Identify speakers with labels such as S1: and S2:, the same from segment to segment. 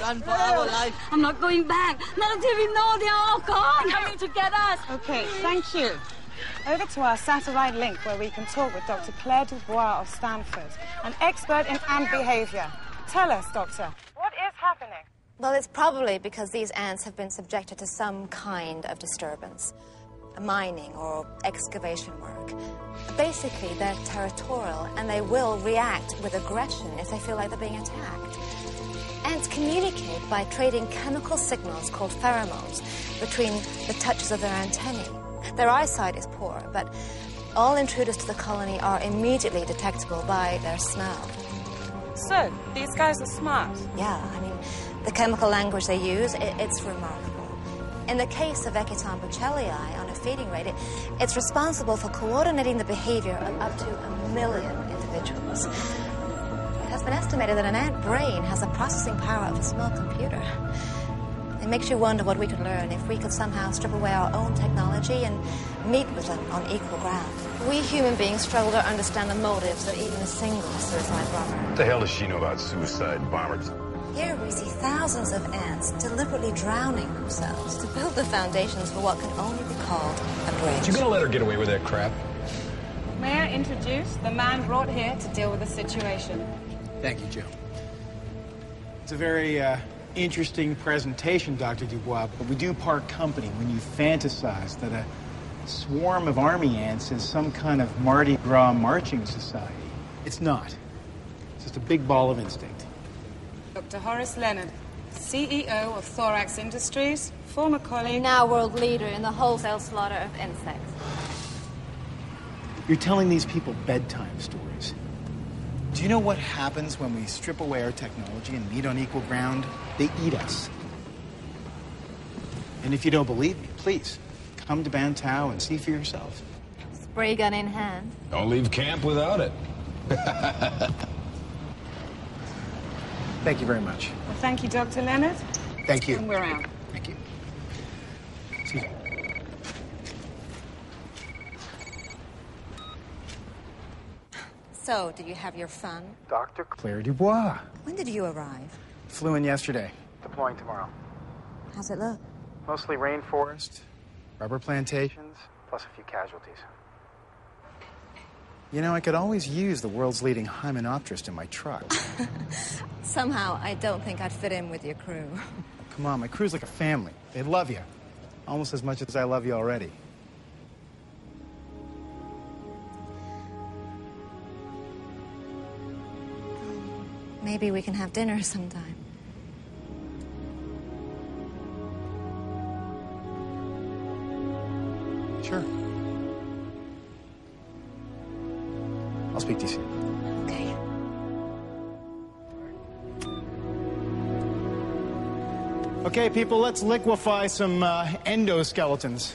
S1: run for our life.
S2: I'm not going back. Not until we know they're all gone.
S3: They're coming to get us.
S4: Okay, thank you. Over to our satellite link where we can talk with Dr. Claire Dubois of Stanford, an expert in ant behavior. Tell us, Doctor, what is happening?
S5: Well, it's probably because these ants have been subjected to some kind of disturbance, mining or excavation work. Basically, they're territorial, and they will react with aggression if they feel like they're being attacked. Ants communicate by trading chemical signals called pheromones between the touches of their antennae. Their eyesight is poor, but all intruders to the colony are immediately detectable by their smell.
S4: So, these guys are smart.
S5: Yeah, I mean, the chemical language they use, it's remarkable. In the case of Echiton bucellii on a feeding rate, it's responsible for coordinating the behavior of up to 1 million individuals. It has been estimated that an ant brain has the processing power of a small computer. It makes you wonder what we could learn if we could somehow strip away our own technology and meet with them on equal ground. We human beings struggle to understand the motives of even a single suicide bomber.
S6: What the hell does she know about suicide bombers?
S5: Here we see thousands of ants deliberately drowning themselves to build the foundations for what can only be called a bridge.
S6: You gonna let her get away with that crap?
S4: May I introduce the man brought here to deal with the situation?
S7: Thank you, Joe. It's a very interesting presentation, Dr. Dubois, but we do part company when you fantasize that a swarm of army ants is some kind of Mardi Gras marching society. It's not. It's just a big ball of instinct.
S4: Dr. Horace Leonard, CEO of Thorax Industries, former colleague...
S5: Now world leader in the wholesale slaughter of insects.
S7: You're telling these people bedtime stories. Do you know what happens when we strip away our technology and meet on equal ground? They eat us. And if you don't believe me, please, come to Bantao and see for yourself.
S5: Spray gun in hand.
S6: Don't leave camp without it.
S7: Thank you very much.
S4: Well, thank you, Dr. Leonard.
S7: Thank you.
S4: And we're out.
S7: Thank you. Excuse me.
S5: So, did you have your fun?
S7: Dr. Claire Dubois.
S5: When did you arrive?
S7: Flew in yesterday. Deploying tomorrow.
S5: How's it look?
S7: Mostly rainforest, rubber plantations, plus a few casualties. You know, I could always use the world's leading hymenopterist in my truck.
S5: Somehow, I don't think I'd fit in with your crew.
S7: Come on, my crew's like a family. They love you. Almost as much as I love you already.
S5: Maybe we can have dinner sometime.
S7: Sure. I'll speak to you soon.
S5: Okay.
S7: Okay, people, let's liquefy some endoskeletons.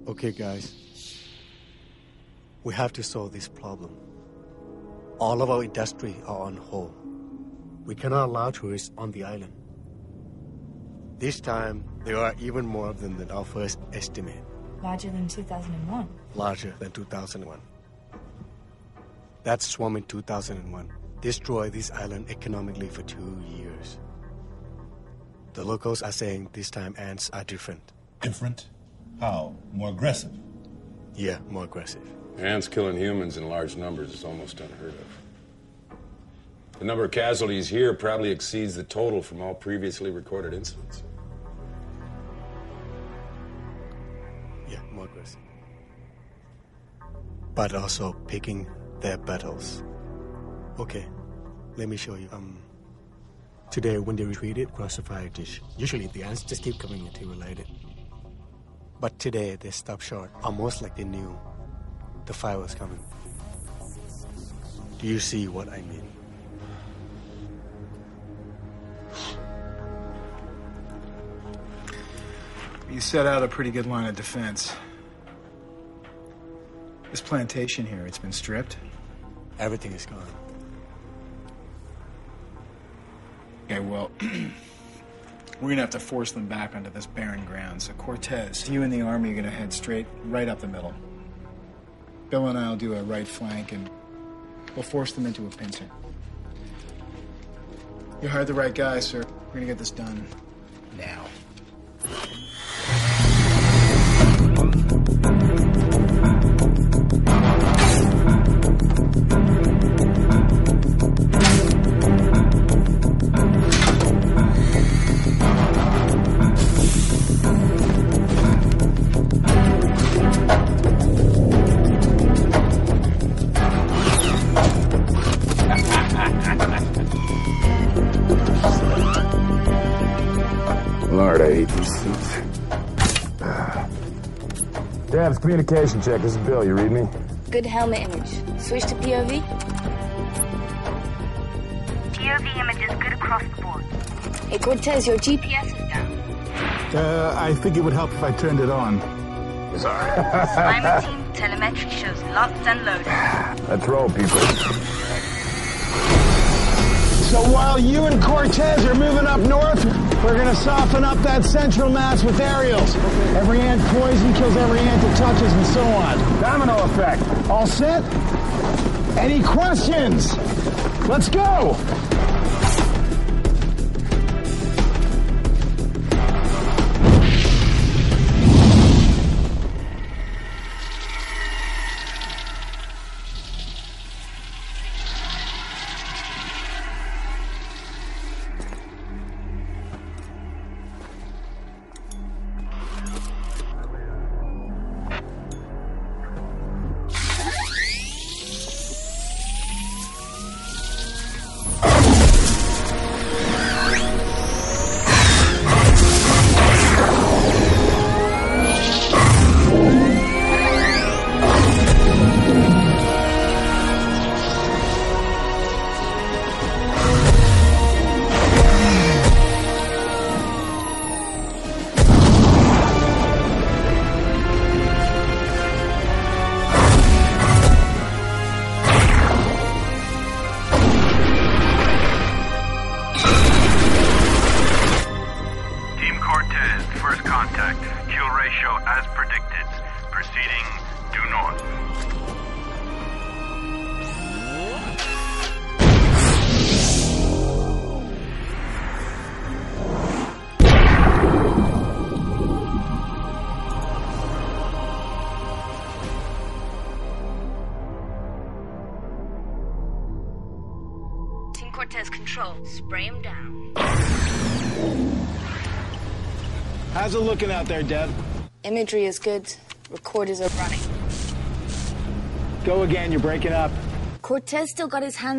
S3: Okay, guys. We have to solve this problem. All of our industry are on hold. We cannot allow tourists on the island. This time, there are even more of them than our first estimate.
S8: Larger than 2001.
S3: Larger than 2001. That swarm in 2001 destroyed this island economically for 2 years. The locals are saying this time ants are different.
S9: Different? How? More aggressive?
S3: Yeah, more aggressive.
S6: Ants killing humans in large numbers is almost unheard of. The number of casualties here probably exceeds the total from all previously recorded incidents.
S3: Yeah, more aggressive. but also picking their battles. Okay, let me show you. Today, when they retreated, crossfire dish. Usually the ants just keep coming until we light it. But today, they stopped short, almost like they knew the fire was coming. Do you see what I mean?
S7: You set out a pretty good line of defense. This plantation here, it's been stripped?
S3: Everything is gone.
S7: Okay, well, we're gonna have to force them back onto this barren ground. So Cortez, you and the army are gonna head straight right up the middle. Bill and I'll do a right flank, and we'll force them into a pincer. You hired the right guy, sir. We're gonna get this done now.
S6: Lord, I hate these suits. Dabs, communication check. This is Bill. You read me?
S8: Good helmet image. Switch to POV.
S10: POV image is good across the board.
S8: Hey, Cortez, your GPS is down.
S7: I think it would help if I turned it on.
S6: Sorry.
S10: Slimer team telemetry shows locked and loaded.
S6: Let's roll, people.
S7: So while you and Cortez are moving up north, we're gonna soften up that central mass with aerials. Every ant poison kills every ant it touches, and so on. Domino effect. All set? Any questions? Let's go!
S8: Cortez control. Spray him down.
S7: How's it looking out there, Deb?
S8: Imagery is good. Recorders are running.
S7: Go again, you're breaking up.
S8: Cortez still got his hands